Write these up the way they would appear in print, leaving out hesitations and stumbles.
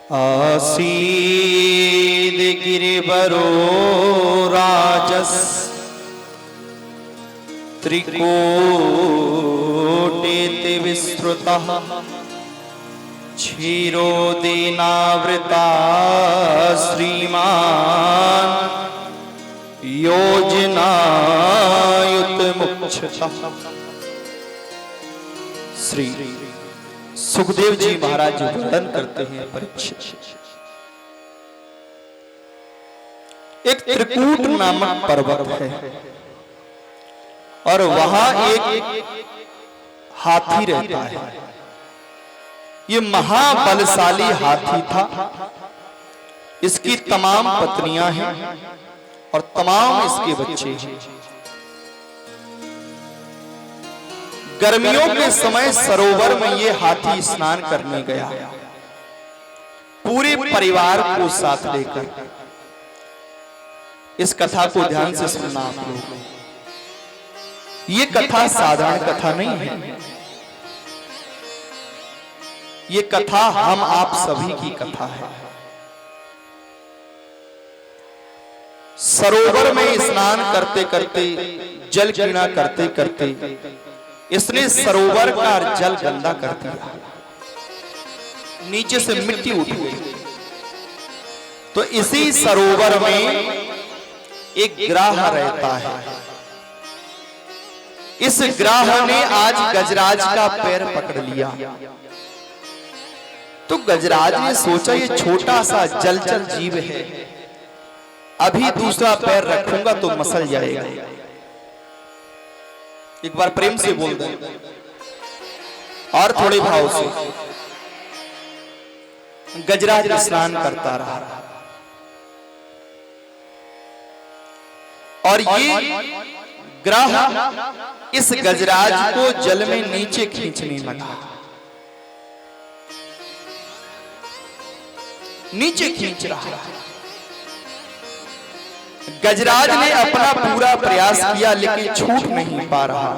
आसीद गिरिवरो राजस त्रिकोटिति विस्तृतः क्षीरोदेनावृता श्रीमान् योजनायुतमुक्षतः। श्री सुखदेव जी महाराज वर्णन करते हैं परीक्षित, एक त्रिकूट नामक पर्वत है और वहां एक हाथी रहता है। ये महाबलशाली हाथी था। इसकी तमाम पत्नियां हैं और तमाम इसके बच्चे हैं। गर्मियों के समय सरोवर में ये हाथी स्नान करने गया, पूरे परिवार को साथ लेकर। इस कथा को ध्यान से सुनना आप लोग। ये कथा साधारण कथा नहीं है, ये कथा हम आप सभी की कथा है। सरोवर में स्नान करते करते, जल क्रीड़ा करते करते इसने सरोवर का जल गंदा कर दिया, नीचे से मिट्टी उठ गई। तो इसी सरोवर में एक ग्राह रहता है। इस ग्राह ने आज गजराज का पैर पकड़ लिया। तो गजराज ने सोचा ये छोटा सा जलचर जीव है, अभी दूसरा पैर रखूंगा तो मसल जाएगा। एक बार प्रेम से बोल दे और थोड़े भाव से। गजराज स्नान करता रहा और ये ग्राह इस गजराज को जल में नीचे खींचने लगा, नीचे खींच रहा। गजराज ने अपना पूरा प्रयास किया लेकिन छूट नहीं पा रहा।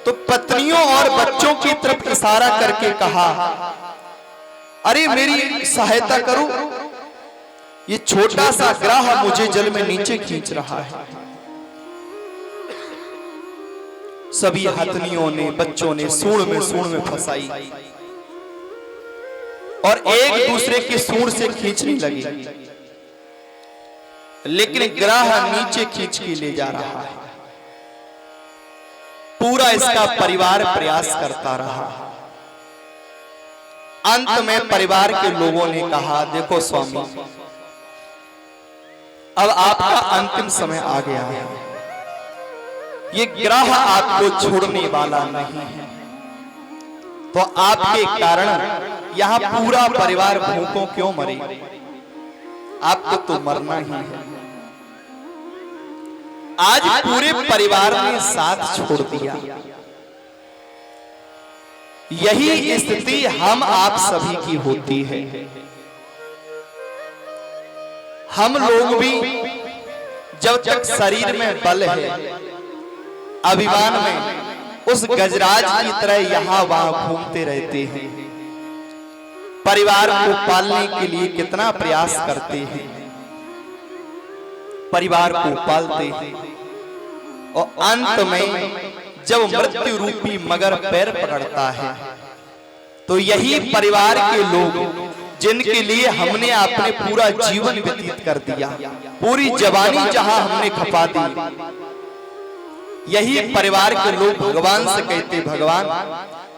तो पत्नियों और बच्चों की तरफ इशारा करके कहा, अरे मेरी सहायता करो, ये छोटा सा ग्राह मुझे जल में नीचे खींच रहा है। सभी हथनियों ने, बच्चों ने सूंड में फंसाई और एक दूसरे की सूंड से खींचने लगे, लेकिन ग्राह नीचे खींच के ले जा रहा है। पूरा इसका परिवार प्रयास करता रहा। अंत में परिवार के लोगों ने कहा, देखो स्वामी, अब आपका अंतिम समय आ गया है, ये ग्राह आपको छोड़ने वाला नहीं है। तो आपके कारण यहां पूरा परिवार भूखों क्यों मरे, आपको तो मरना ही है। आज पूरे परिवार ने साथ छोड़ दिया। यही स्थिति हम आप सभी की होती है। हम लोग भी जब तक शरीर में बल है, अभिमान में, उस गजराज की तरह यहां वहां घूमते रहते हैं। परिवार को पालने के लिए कितना प्रयास करते हैं, परिवार को पालते हैं और अंत में जब मृत्यु रूपी मगर पैर पकड़ता है, तो यही परिवार के लोग जिनके लिए हमने अपने पूरा जीवन व्यतीत कर दिया, पूरी जवानी जहां हमने खपा दी, यही परिवार के लोग भगवान से कहते, भगवान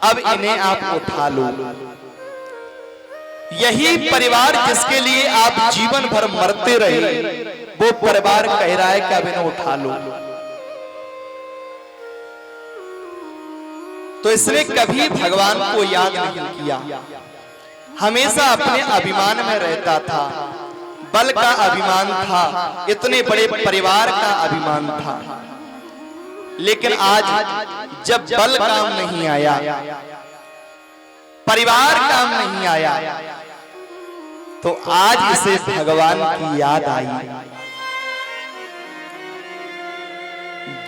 अब इन्हें आप उठा लो। यही परिवार जिसके लिए आप जीवन भर मरते रहे, वो परिवार कह रहा है कि अब इन्हें उठा लो। तो इसने कभी भगवान को याद नहीं किया, हमेशा अपने अभिमान में रहता था। बल का अभिमान था, इतने बड़े परिवार का अभिमान था। लेकिन आज जब बल काम नहीं आया, परिवार काम नहीं आया, तो आज इसे भगवान की याद आई।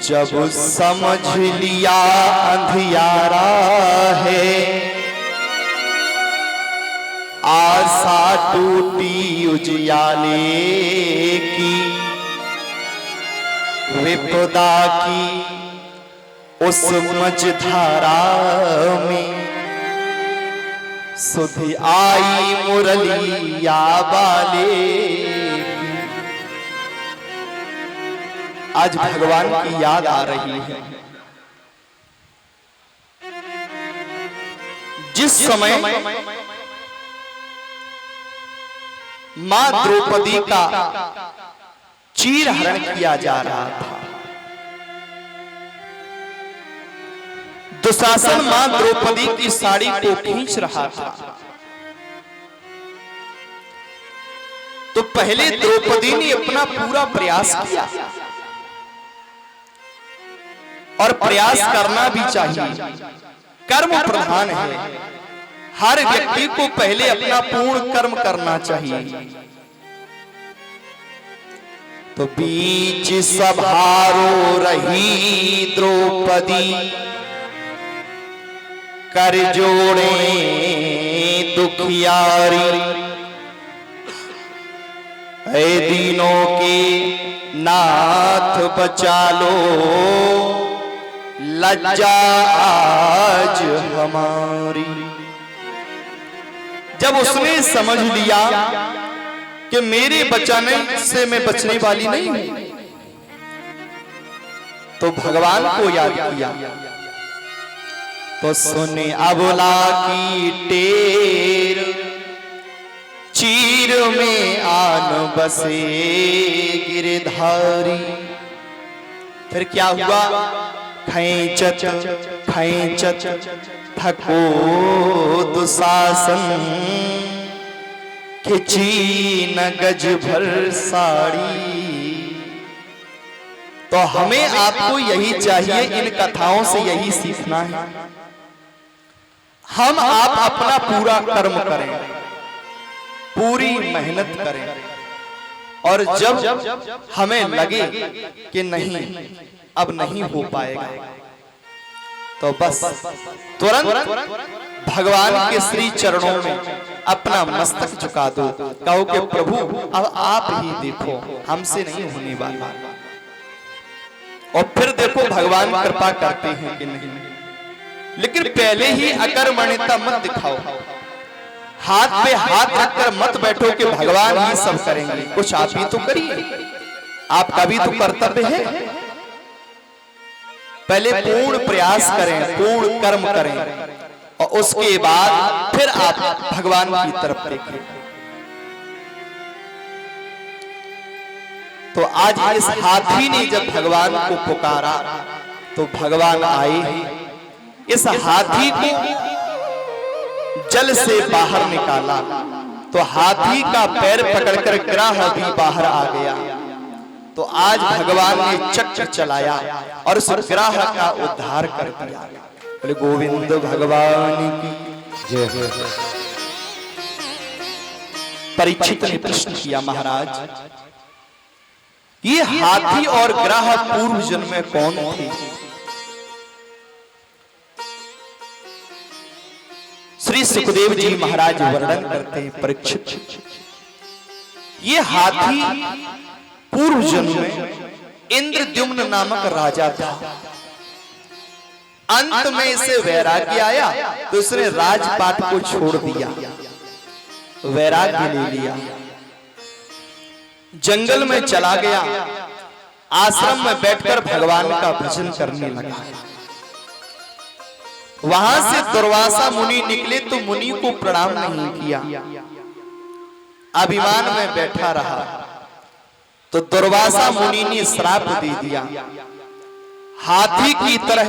जब समझ लिया अंधियारा है, आशा टूटी उजियाले की, विपदा की उस मझधारा में सुध आई मुरलिया वाले की। आज भगवान की याद आ रही है। जिस समय मां द्रौपदी का चीर हरण किया जा रहा था, दुशासन मां द्रौपदी की साड़ी को खींच रहा था, तो पहले द्रौपदी ने अपना पूरा प्रयास किया, और प्रयास करना भी चाहिए, कर्म प्रधान है। हर व्यक्ति को पहले अपना पूर्ण कर्म करना चाहिए। तो बीच सभारो रही द्रौपदी, कर जोड़े दुखियारी, ऐ दीनों के नाथ बचा लो, लज्जा आज हमारी। जब उसने समझ लिया कि मेरे बचाने से मैं बचने वाली नहीं हूं, तो भगवान को याद किया। तो सुने अबला की टेर, चीर में आन बसे गिरधारी। फिर क्या हुआ? खैंचत खैंचत थको दुशासन, खिंची न गज भर साड़ी। तो हमें आपको यही चाहिए, इन कथाओं से यही सीखना है। हम आप अपना पूरा कर्म करें, पूरी मेहनत करें, और जब हमें लगे कि नहीं अब नहीं हो पाएगा, तो बस तुरंत भगवान के श्री चरणों में अपना मस्तक झुका दो, कहो कि प्रभु अब आप ही देखो, हमसे नहीं होने वाला। और फिर देखो भगवान कृपा करते हैं कि नहीं। लेकिन पहले ही अकर्मण्यता मत दिखाओ, हाथ पे हाथ रखकर मत बैठो कि भगवान ही सब करेंगे। कुछ आप ही तो करिए, आपका भी तो कर्तव्य है। पहले पूर्ण प्रयास करें, पूर्ण कर्म करें, और उसके बाद फिर आप भगवान की तरफ देखें। तो आज इस हाथी ने जब भगवान को पुकारा तो भगवान आए, इस हाथी को जल से बाहर निकाला, तो हाथी का पैर पकड़कर ग्राह भी बाहर आ गया। तो आज भगवान ने चक्र चलाया और उस ग्राह का उद्धार कर दिया। बोले गोविंद भगवान की जय। परीक्षित ने प्रश्न किया, महाराज ये हाथी और ग्राह पूर्व जन्म में कौन थे? श्री सुखदेव जी महाराज वर्णन करते हैं, परीक्षित ये हाथी पूर्व जन्म में इंद्रद्युम्न नामक राजा था। अंत में इसे वैराग्य आया तो उसने राजपाट को छोड़ दिया, वैराग्य ले लिया, जंगल में चला गया, आश्रम में बैठकर भगवान का भजन करने लगा। वहां से दुर्वासा मुनि निकले तो मुनि को प्रणाम नहीं किया, अभिमान में बैठा रहा। तो दुर्वासा मुनि ने श्राप दे दिया, हाथी की तरह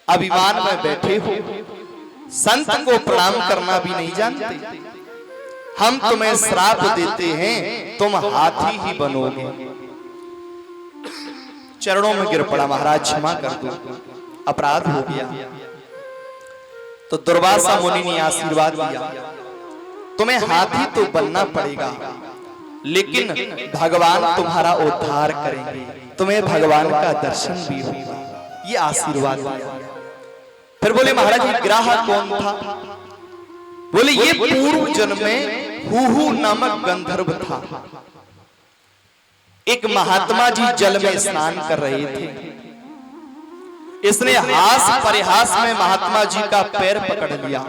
अभिमान में बैठे हो, संत को प्रणाम करना भी नहीं जानते, हम तुम्हें श्राप देते हैं, तुम हाथी ही बनोगे। चरणों में गिर पड़ा, महाराज क्षमा कर दो, अपराध हो गया। तो दुर्वासा मुनि ने आशीर्वाद दिया, तुम्हें हाथी तो बनना पड़ेगा, लेकिन भगवान तुम्हारा उद्धार करेंगे, तुम्हें भगवान का दर्शन भी होगा, ये आशीर्वाद दिया। फिर बोले महाराज ये ग्राह कौन था? बोले ये पूर्व जन्म में हुहु नामक गंधर्व था। एक महात्मा जी जल में स्नान कर रहे थे। इसने हास परिहास में महात्मा जी का पैर पकड़ लिया।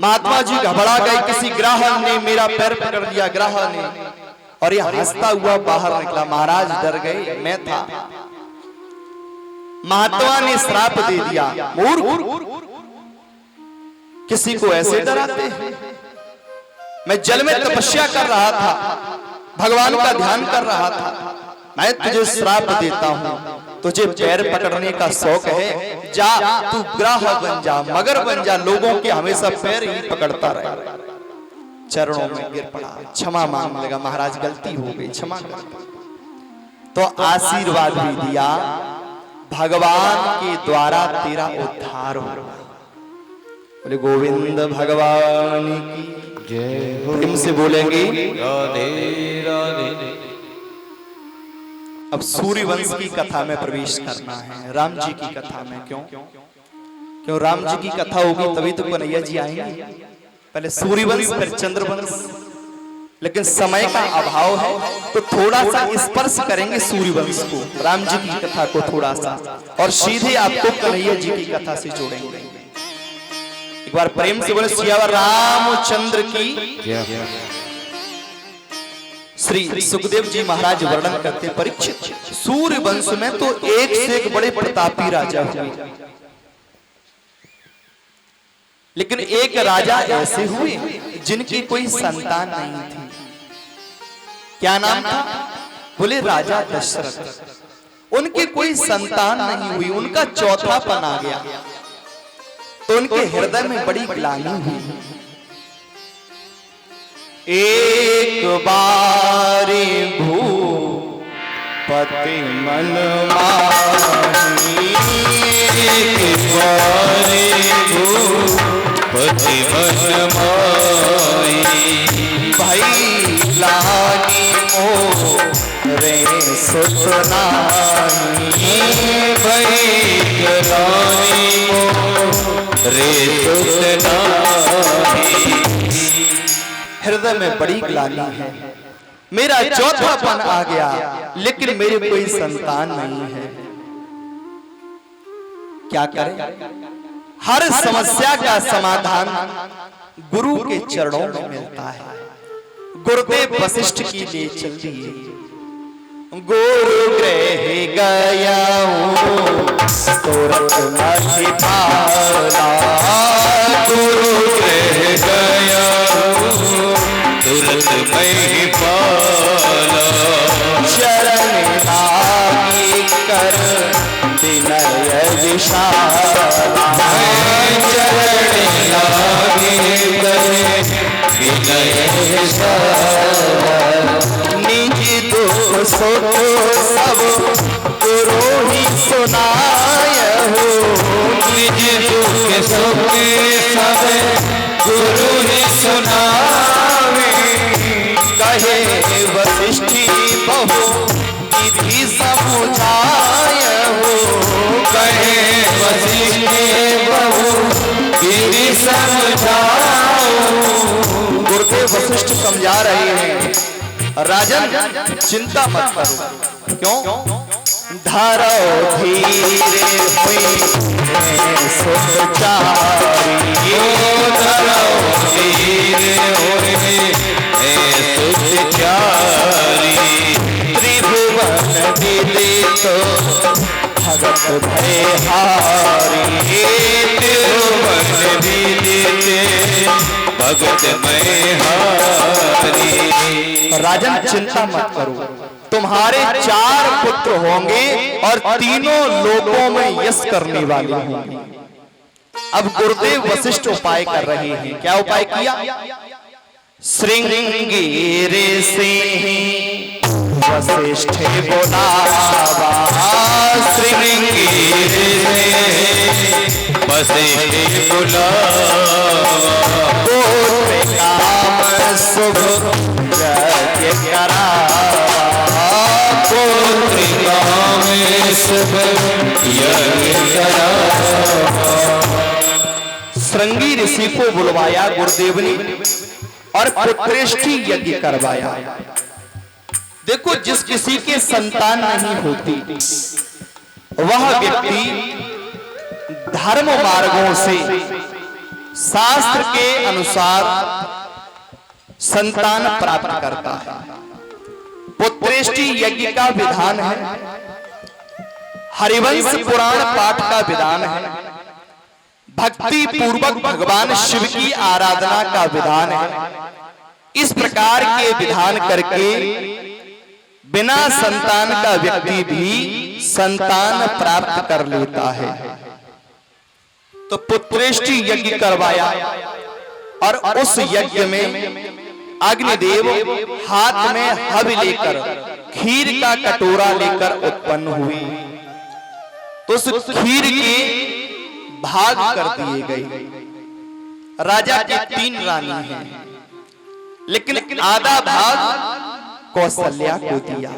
महात्मा जी घबरा गए, किसी ग्राहक ने मेरा पैर पकड़ लिया, ग्राहक ने, और ये हंसता हुआ बाहर निकला। महाराज डर गए, मैं था। महात्मा ने श्राप दे दिया, मूर्ख, किसी को ऐसे डराते हैं? मैं जल में तपस्या कर रहा था, भगवान का ध्यान कर रहा था, मैं तुझे श्राप देता हूं। तुझे पैर पकड़ने का शौक है, जा तू ग्राह बन जा, मगर बन जा, लोगों के हमेशा पैर ही पकड़ता रहे। चरणों में गिर पड़ा, क्षमा मांगने लगा, महाराज गलती हो गई, क्षमा कर। तो आशीर्वाद भी दिया, भगवान के द्वारा तेरा उद्धार हो। बोले गोविंद भगवान की जय। प्रेम से बोलेंगे राधे राधे। अब सूर्यवंश की कथा में प्रवेश करना है, राम जी की कथा में। क्यों राम जी की कथा होगी तभी तो कन्हैया जी आएंगे। पहले सूर्यवंश फिर चंद्रवंश, लेकिन समय का अभाव है तो थोड़ा सा स्पर्श करेंगे सूर्यवंश को, राम जी की कथा को थोड़ा सा, और सीधे आपको कन्हैया जी की कथा से जोड़ेंगे। एक बार प्रेम से बोले सियावर रामचंद्र की। श्री सुखदेव जी महाराज वर्णन करते, परीक्षित सूर्य वंश में तो एक से एक बड़े प्रतापी राजा हुए, लेकिन एक राजा ऐसे हुए जिनकी कोई संतान नहीं थी। क्या नाम था? बोले राजा दशरथ। उनके कोई संतान नहीं हुई, उनका चौथापन आ गया, तो उनके हृदय में बड़ी ग्लानि हुई। एक बारी भूपति मन माही, एक बारी भूपति मन माही, भाई लानी मोरे सुत नाही, भाई लानी मोरे सुत नाही। हृदय में बड़ी ग्लानि है, मेरा चौथापन आ गया, लेकिन मेरे कोई संतान नहीं है, क्या करें? हर समस्या का समाधान गुरु के चरणों में मिलता है। गुरुदेव वशिष्ठ की ले चल दिए। गुरु गृह गया तुरंत नहीं पाला, गुरु गृह गया तुरंत नहीं पाला, शरण लागी कर विनय विशाला, चरण लागी कर विनय विशाला, निज दुख सुख सब गुरु ही सुनाय हो, निज दुख सुख सब गुरु ही सुनावे, कहे वशिष्ठी बहु विधि समुझाय हो, कहे वशिष्ठी बहु विधि समझाओ। गुरुदेव वशिष्ठ समझा रहे हैं, राजन चिंता मत करो। क्यों? धरो धीरे हुई सुचारी, धरो धीरे हुई सुचारी, त्रिभुवन विदित भगत भयहारी, त्रिभुवन विदित भगत भयहारी। राजन चिंता मत करो, तुम्हारे 4 पुत्र होंगे और तीनों लोकों में यश करने वाले होंगे। अब गुरुदेव वशिष्ठ उपाय कर रहे हैं। क्या उपाय किया? श्रृंगेरी से वशिष्ठ बोलावा, श्रृंगेरी से वशिष्ठ बोलावा, गोत्र काम शुभ यज्ञ करावा, गोत्र काम शुभ यज्ञ करावा। श्रृंगेरी ऋषि को बुलवाया गुरुदेव ने और पुत्रेष्टि यज्ञ करवाया। देखो, जिस किसी के संतान नहीं होती वह व्यक्ति धर्म मार्गों से शास्त्र के अनुसार संतान प्राप्त करता है। पुत्रेष्टि यज्ञ का विधान है, हरिवंश पुराण पाठ का विधान है, भक्ति पूर्वक भगवान शिव की आराधना का विधान है। इस प्रकार के विधान करके बिना संतान का व्यक्ति भी संतान प्राप्त कर लेता है। तो पुत्रेष्टि यज्ञ करवाया और उस यज्ञ में अग्निदेव हाथ में हव लेकर खीर का कटोरा लेकर उत्पन्न हुए। तो उस खीर के भाग कर दिए गए। राजा के 3 रानी हैं, लेकिन आधा भाग कौशल्या को दिया।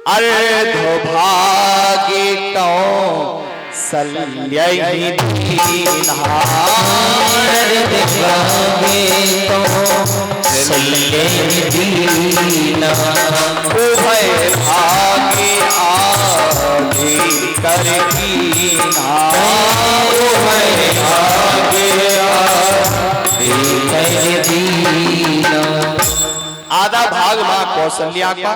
अर्ध भागे कौशल्या ही दीना, उभय भागे आधे कर कीना, उभय भागे आधे कर दीना। आधा भाग मां कौशल्या का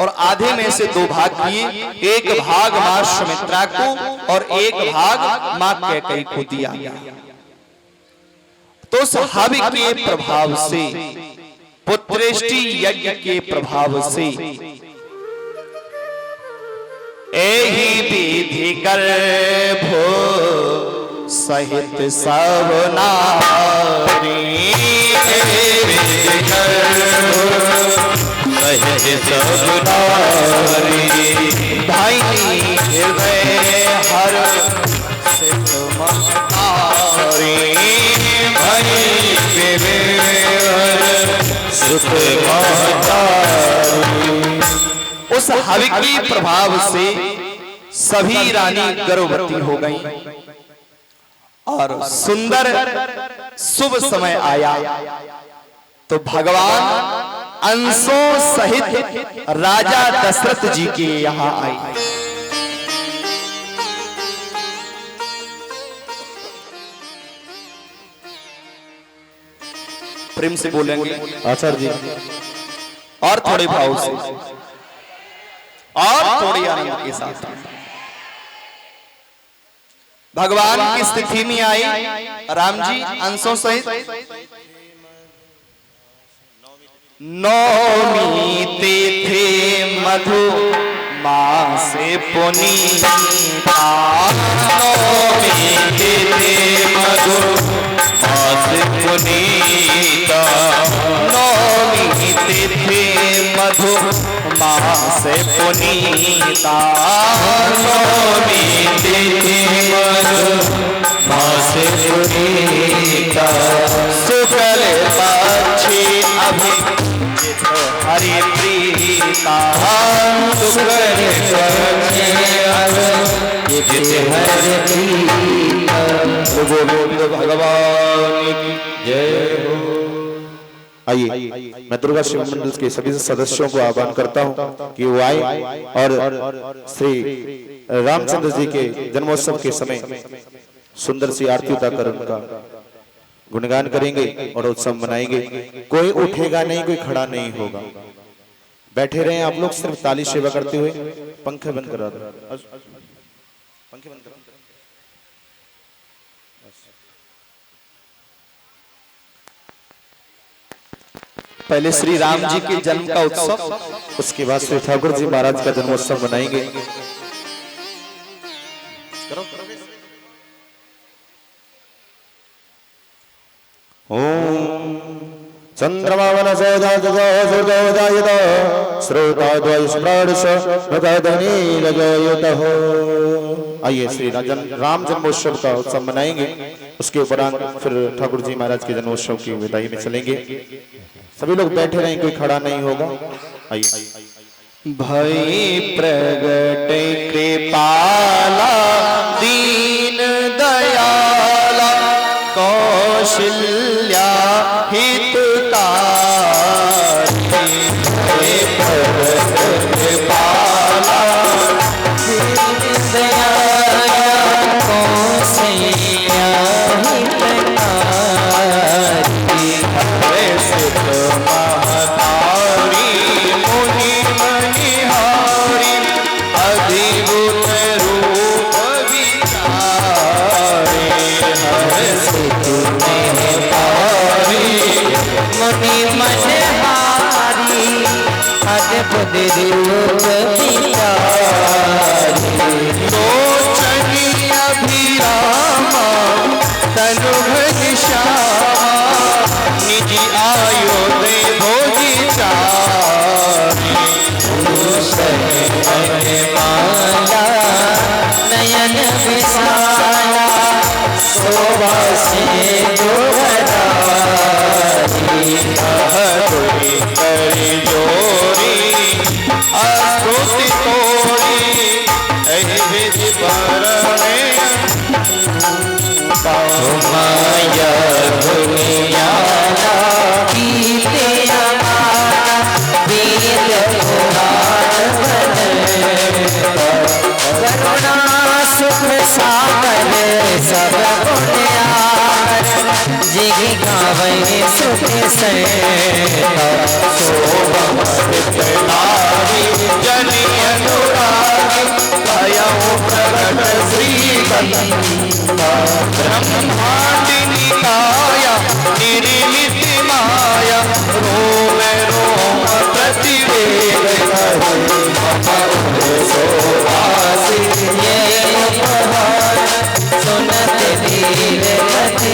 और आधे में से 2 भाग किए। एक भाग मां सुमित्रा को और एक भाग मां कैकेयी को दिया गया। तो हव के प्रभाव से, पुत्रेष्टि यज्ञ के प्रभाव से एही विधि कर भो सहित सब नारी, सब नारी भाई हृदय हर सित महतारी, भाई सुत महतारी। उस हवि के प्रभाव से सभी रानी गर्भवती हो गईं और सुंदर शुभ समय आया तो भगवान अंशों सहित राजा दशरथ जी के यहां आए। प्रेम से बोलेंगे आचार्य जी, और थोड़े भाव से और थोड़ी आनंद के साथ। भगवान की स्थिति में आई राम जी अंशों सहित। नौमी तिथि मधु मास पुनीता, नौमी तिथि मधु मास पुनीता, नौमी तिथि मधु मास पुनीता, नौमी तिथि मधु मास पुनीता, शुक्ल पक्षी अभिजित हरि प्रीता, शुक्ल पक्षी अभिजित हरि प्रीता। गोविंद भगवान की जय हो। आइए, मैं दुर्गा शिव मंडल के सभी सदस्यों को आह्वान करता हूं कि वो आए और श्री रामचंद्र जी के जन्मोत्सव के समय सुंदर सी आरती उतारकर उनका गुणगान करेंगे और उत्सव मनाएंगे। कोई उठेगा नहीं, कोई खड़ा नहीं होगा, बैठे रहे आप लोग सिर्फ ताली सेवा करते हुए। पंखे बंद करा दो, पंखे बंद करा। पहले श्री राम जी के जन्म का उत्सव, उसके बाद श्री ठाकुर जी महाराज का जन्मोत्सव मनाएंगे। ओम चंद्रमा आइए, श्री राम जन्मोत्सव का उत्सव मनाएंगे। उसके उपरांत फिर ठाकुर जी महाराज के जन्मोत्सव की विदाई में चलेंगे। सभी लोग बैठे रहें, कोई खड़ा नहीं होगा। आइए। भई प्रगट कृपाला दीन दयाला कौन कौशल्या हितकारी हे भरत कृपाला कौशल्या हितकारी हे सिद्ध महतारी मुनि मणिहारी अधिभूत रूप विचारे हर सिद्ध महतारी मुनि मणिहारी अधिभूत रूप विचारे लोचनी अभिरामा तनु घनश्यामा निज आयो दे भोजी चारी माला नयन विशाला शोभा से जोड़ी करी जोरी अस्तुति तोड़ी विधि परणे माया दुनिया गीते हमारा वेद पुराण करुणा सुख सागर सब पुण्यार जिग गावे सुख से शोभा नारी जनि अनुरागी भयउ प्रगट श्री ब्रह्मांडिनी काया निर्मित माया रोम रोम प्रतिवेद सुनत वीर गति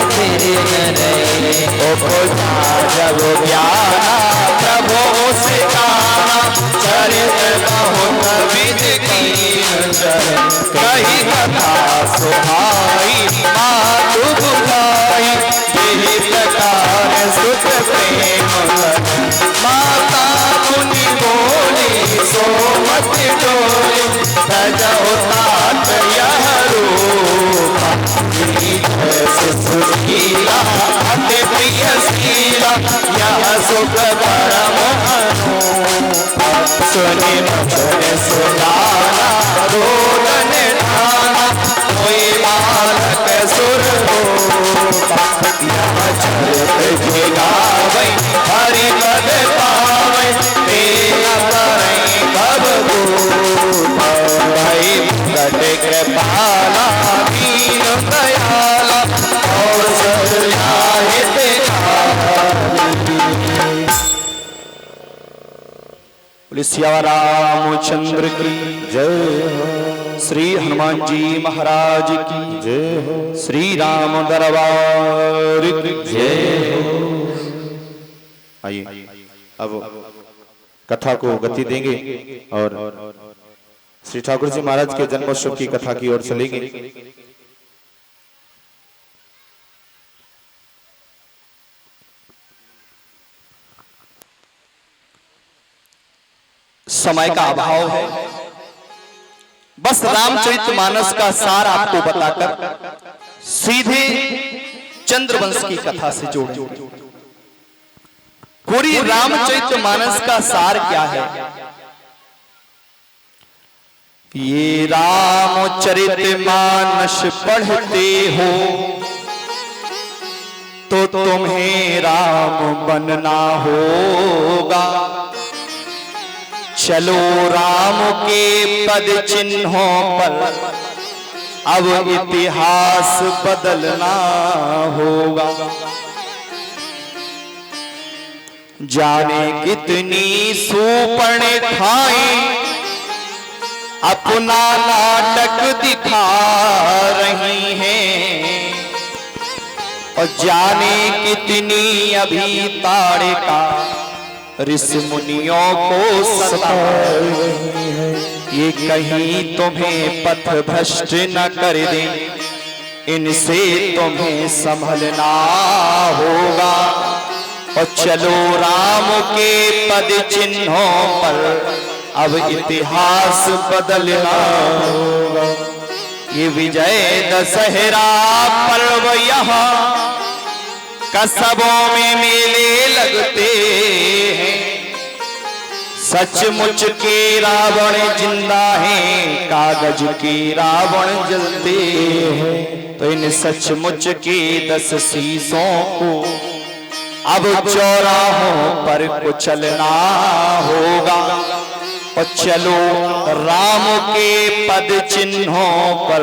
जब ज्ञाना प्रभु से गाना चरित बहुत विद कही कथा सुहाई मातु बुलाई यही प्रकार सुत प्रेम माता मुनि बोली सोमत डोली सजो तात यह रूपा सुशीला अति प्रिय शीला यह सुख परम अनुपा सुनि मचन सुनाना रोदन ठाना कोई बालक सुर रूपा यह चरित गावै हरि पद पावै तेरा करई भव भूपा भई प्रगट कृपाला दीन दयाला और सिया रामचंद्र की जय हो। श्री हनुमान जी महाराज की जय हो। श्री राम दरबार की जय हो। आइए अब कथा को गति देंगे और श्री ठाकुर जी महाराज के जन्मोत्सव की कथा की ओर चलेंगे। समय का अभाव है, बस रामचरितमानस का सार आपको बताकर सीधे चंद्रवंश की कथा से जोड़ेंगे। पूरी रामचरितमानस का सार क्या है? ये रामचरितमानस पढ़ते हो तो तुम्हें राम बनना होगा। चलो राम के पद चिन्हों पर अब इतिहास बदलना होगा। जाने कितनी सूर्पणखाएं अपना नाटक दिखा रही हैं और जाने कितनी अभी ताड़िका ऋषि मुनियों को सता रही है। ये कहीं तुम्हें पथ भ्रष्ट न कर दे, इनसे तुम्हें संभलना होगा। और चलो राम के पद चिन्हों पर अब इतिहास बदलना होगा। ये विजय दशहरा पर्व यहाँ कस्बों में मेले लगते हैं, सचमुच के रावण जिंदा हैं, कागज के रावण जलते हैं। तो इन सचमुच के 10 शीशों को अब चौराहों पर कुचलना होगा। और चलो राम के पद चिन्हों पर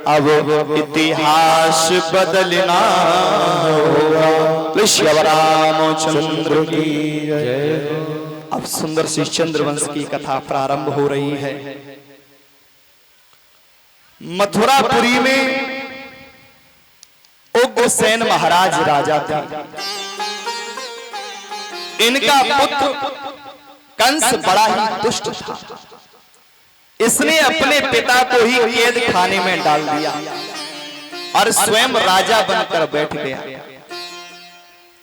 अब इतिहास बदलना होगा। श्री रामचंद्र की जय। अब सुंदर सी चंद्रवंश की कथा प्रारंभ हो रही है। मथुरापुरी में उग्रसेन महाराज राजा थे। इनका पुत्र कंस बड़ा ही दुष्ट था। इसने अपने पिता को ही कैद खाने में डाल दिया और स्वयं राजा बनकर बैठ गया।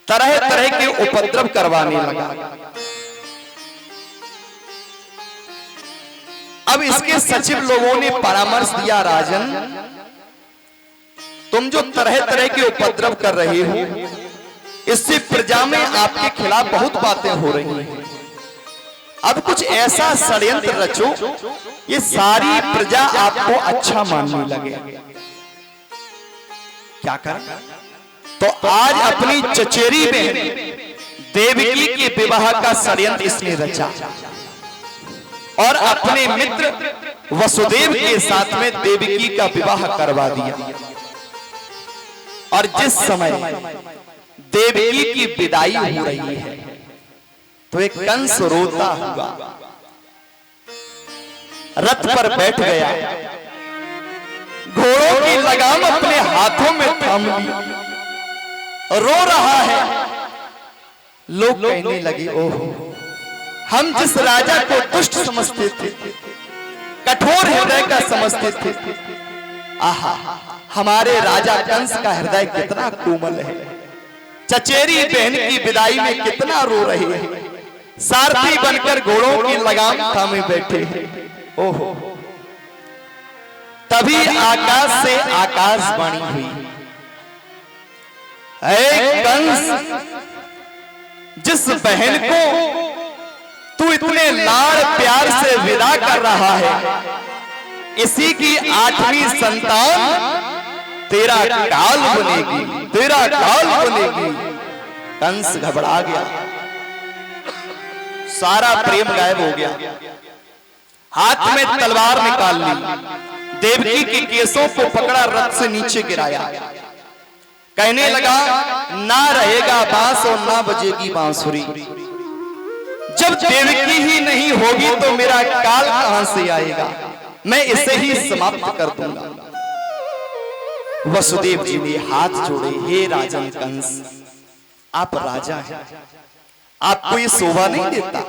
तरह तरह के उपद्रव करवाने लगा। अब इसके सचिव लोगों ने परामर्श दिया, राजन तुम जो तरह तरह के उपद्रव कर रहे हो, इससे प्रजा में आपके खिलाफ बहुत बातें हो रही हैं। अब कुछ ऐसा षड्यंत्र रचो ये सारी प्रजा आपको अच्छा मानने लगे। क्या कर? तो आज अपनी चचेरी बहन देवकी के विवाह का षड्यंत्र इसने रचा और अपने मित्र वसुदेव के साथ में देवकी का विवाह करवा दिया। और जिस समय देवकी की विदाई हो रही है तो एक कंस रोता हुआ रथ पर बैठ गया, घोड़ों की लगाम अपने हाथों में थाम ली, रो रहा है। लोग कहने लगे, ओहो, हम जिस राजा को दुष्ट समझते थे, कठोर हृदय का समझते थे, आहा, हमारे राजा कंस का हृदय कितना कोमल है। चचेरी बहन की विदाई में कितना रो रहे हैं, सारथी बनकर घोड़ों की लगाम थामे बैठे हैं। ओहो, तभी आकाश से आकाशवाणी हुई, ऐ कंस, जिस बहन को तू इतने लाड़ प्यार से विदा कर रहा है, इसी की 8वीं संतान तेरा काल बनेगी, तेरा काल बनेगी। कंस घबरा गया, सारा प्रेम गायब हो गया। हाथ में तलवार निकाल ली, देवकी के केसों को पकड़ा, रथ से नीचे गिराया। कहने लगा, ना रहेगा बांस और ना बजेगी बांसुरी। जब देवकी ही नहीं होगी तो मेरा काल कहां से आएगा? मैं इसे ही समाप्त कर दूंगा। वसुदेव जी ने हाथ जोड़े, हे राजन कंस, आप राजा हैं, आपको ये शोभा नहीं देता।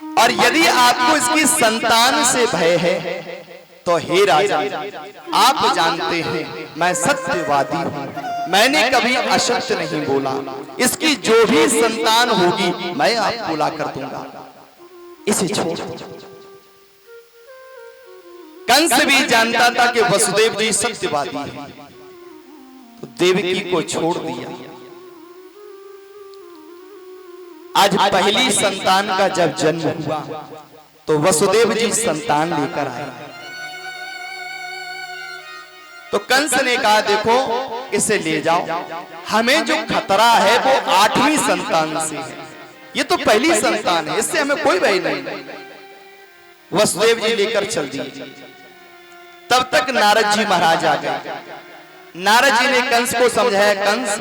और यदि आपको इसकी संतान से भय है तो हे राजा, आप जानते हैं मैं सत्यवादी हूं, मैंने कभी असत्य नहीं बोला। इसकी जो भी संतान होगी मैं आपको ला कर दूंगा, इसे छोड़। कंस भी जानता था कि वसुदेव जी सत्यवादी हैं, तो देवकी को छोड़ दिया। आज पहली संतान का जब जन्म हुआ तो वसुदेव जी संतान लेकर आए। तो कंस ने कहा, देखो इसे ले जाओ, हमें जो खतरा है वो 8वीं संतान से है, ये तो पहली संतान है, इससे हमें कोई भय नहीं। वसुदेव जी लेकर चल दिए। तब तक नारद जी महाराज आ गए। नारद जी ने कंस को समझाया, कंस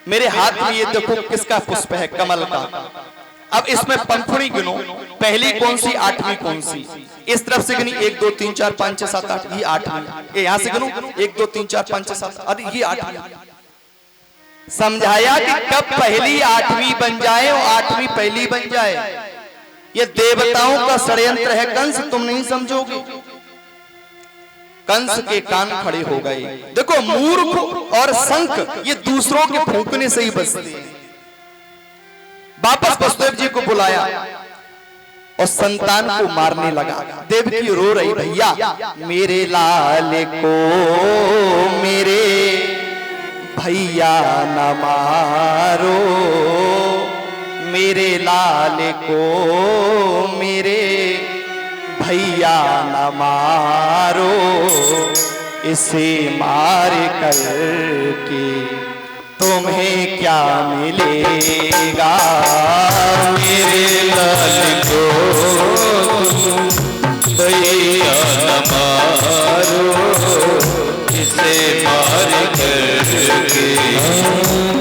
मेरे हाथ में ये देखो किसका पुष्प है, कमल का। अब इसमें पंखुड़ी गिनो, पहली कौन सी, 8वीं कौन सी? इस तरफ से गिनी, 1 2 3 4 5 6 7 8, ये 8वीं। यहां से गिनो, 1 2 3 4 5 6 7, अरे ये 8वीं। समझाया कि कब पहली 8वीं बन जाए और 8वीं पहली बन जाए। ये देवताओं का षड्यंत्र है कंस, तुम नहीं समझोगे। कंस के कान खड़े हो गए। देखो, मूर्ख और शंख ये दूसरों के फूंकने से ही बचते हैं। वापस वसुदेव जी को बुलाया और संतान को मारने लगा। देवकी रो रही, भैया मेरे लाल को मेरे भैया न मारो मेरे लाल को, मेरे भैया न मारो, इसे मार कर के तुम्हें क्या मिलेगा। मेरे लाल को भैया न मारो, इसे मार करके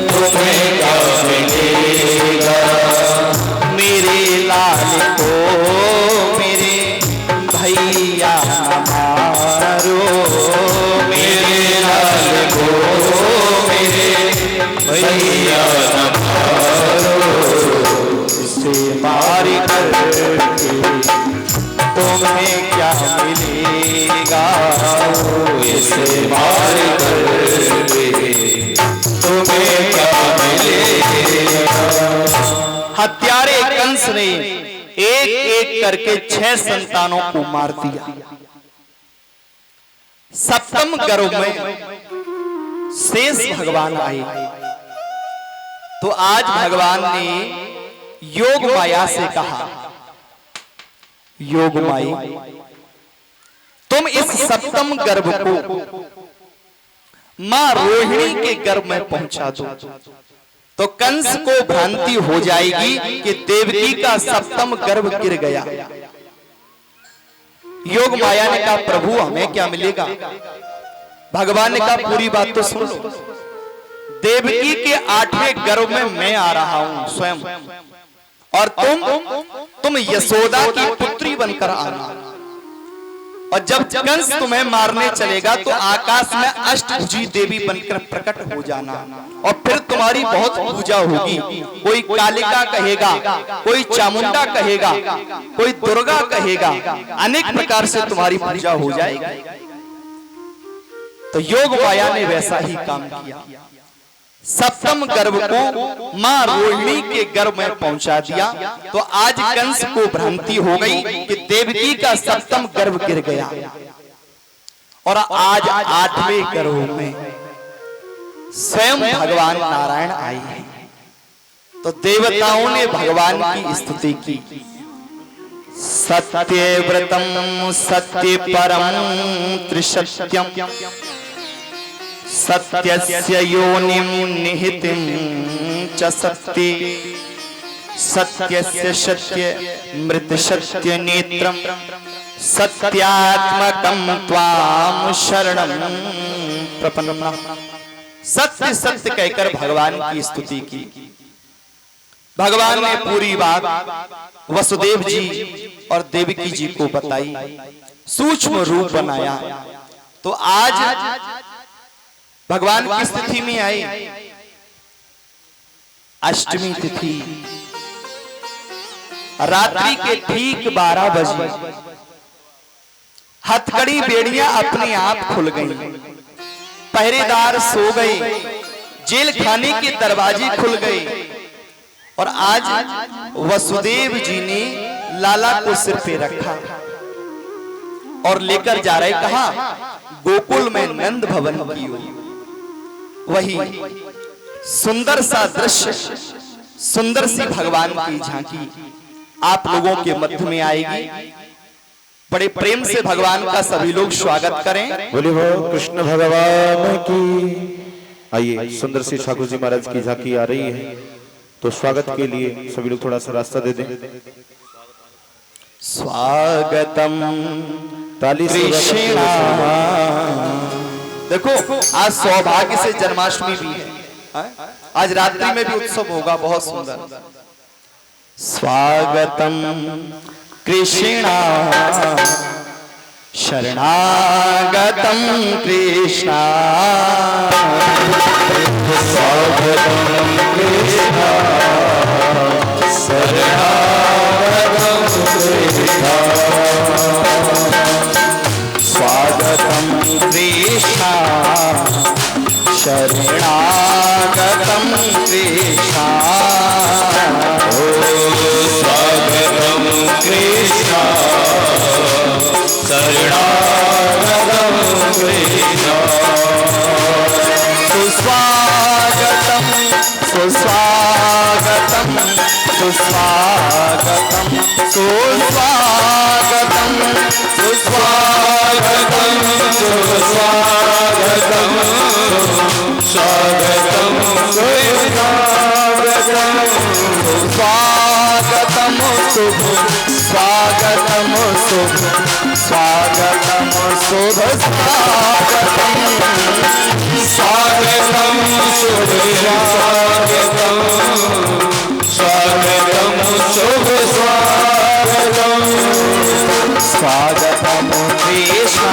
तुम्हें क्या मिलेगा। मेरे लाल को मेरे भैया न मारो, मेरे लाल को मेरे भैया न मारो, इसे मार करके तुम्हें क्या मिलेगा। इसे मार करके तुम्हें क्या मिलेगा। हत्यारे कंस ने एक एक करके 6 संतानों को मार दिया। सप्तम गर्भ में शेष भगवान आए। तो आज भगवान ने योग माया से कहा, योग माई तुम इस सप्तम गर्भ को मां रोहिणी के गर्भ में पहुंचा दो, तो कंस को भ्रांति हो जाएगी कि देवकी का सप्तम गर्भ गिर गया। योग माया ने कहा प्रभु हमें क्या मिलेगा। भगवान ने कहा पूरी बात तो सुन लो। देवकी के 8वें गर्भ में मैं आ रहा हूं स्वयं, और तुम यशोदा की पुत्री बनकर आना। और जब कंस तुम्हें मारने चलेगा तो आकाश में अष्टभुजी देवी बनकर प्रकट हो जाना, और फिर तुम्हारी बहुत पूजा होगी। कोई कालिका कहेगा, कोई चामुंडा कहेगा, कोई दुर्गा कहेगा, अनेक प्रकार से तुम्हारी पूजा हो जाएगी। तो योग माया ने वैसा ही काम किया। सप्तम गर्भ को मां रोहिणी के गर्भ में पहुंचा दिया। तो आज कंस को भ्रांति हो गई कि देवकी का सप्तम गर्भ गिर गया, और आज 8वें गर्भ में स्वयं भगवान नारायण आए हैं। तो देवताओं ने भगवान की स्तुति की। सत्यव्रतम सत्य परम त्रिसत्यम, सत्यस्य योनिं निहितं च सत्ये, सत्यस्य सत्य मृत सत्य नेत्रम, सत्यात्मकं त्वां शरणं प्रपन्नम्। सत्य सत्य कहकर भगवान की स्तुति की। भगवान ने पूरी बात वसुदेव जी और देवकी जी को बताई, सूक्ष्म रूप बनाया। तो आज भगवान किस तिथि में आए। अष्टमी तिथि, रात्रि के ठीक 12 बजे हथकड़ी बेड़ियां अपने आप खुल गईं, पहरेदार सो गए, जेल खाने के दरवाजे खुल गए। और आज वसुदेव जी ने लाला को सिर पे रखा और लेकर जा रहे, कहा गोकुल में नंद भवन की ओर। वही सुंदर सा दृश्य, सुंदर सी भगवान की झांकी आप लोगों के मध्य में आएगी। बड़े प्रेम से भगवान का सभी लोग स्वागत करें। बोले वो कृष्ण भगवान की। आइए, सुंदर सी ठाकुर जी महाराज की झांकी आ रही है, तो स्वागत के लिए सभी लोग थोड़ा सा रास्ता दे दें। स्वागतम ताली से देखो, आज सौभाग्य से जन्माष्टमी भी है। आज रात्रि में भी उत्सव होगा, बहुत सुंदर। स्वागतम कृष्णा शरणागतम कृष्णा, स्वागतम कृष्णा शरणागतम कृष्णा, स्वागतम कृष्णा शरणागतम कृष्णा, स्वागतम कृष्णा शरणागतम कृष्णा, सुस्वागतम सुस्वागतम सुस्वागतम सुस्वागतम सुस्वागतम सुस्वागतम स्वागतम स्वागतम शुभ स्वागतम शुभ स्वागतम शुभ स्वागतम स्वागतम शुभ स्वागतम स्वागतम शुभ स्वागतम स्वागतम कृष्ण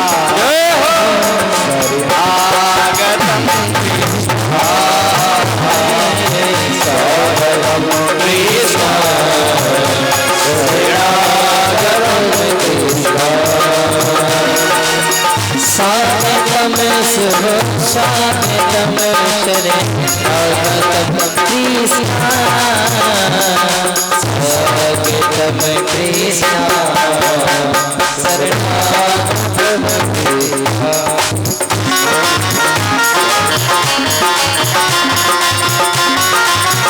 शरणागतम स्वागतम कृष्ण स्वागतम शुभ स्वागतम शरणागतम कृष्ण स्वागतम कृष्ण शरणागतम कृष्ण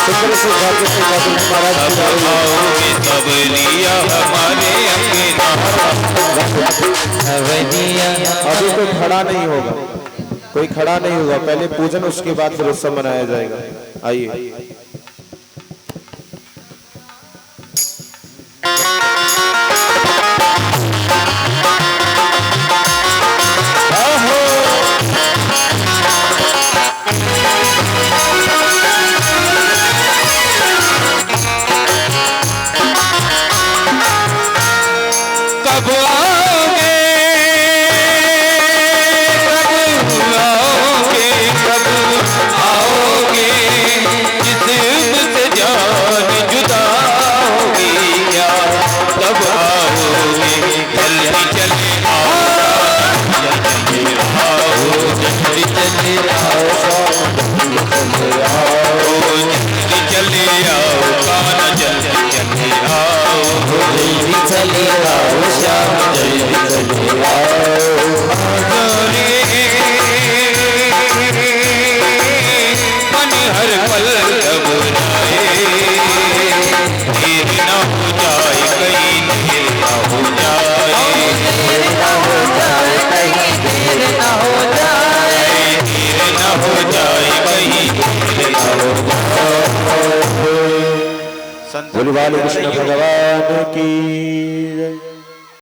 सुंदर से भाग्य से बाबू महाराज की तब आओगे तब लिया हमारे अंगना अभी कोई खड़ा नहीं होगा, कोई खड़ा नहीं होगा, पहले पूजन उसके बाद फिर उत्सव मनाया जाएगा। आइए कब आओगे कब आओगे जिस से जान जुदा होगी क्या कब आओगे जल्दी चले आओ जल्दी चले आओ जल्दी चले आओ काना जल्दी चले आओ जल्दी चले आओ श्याम जल्दी चले मन हर पल घबराए देर न हो जाए कहीं देर न हो जाए देर न हो जाए कहीं देर न हो जाए देर न हो जाए कहीं देर न हो बोले बाल कृष्ण भगवान की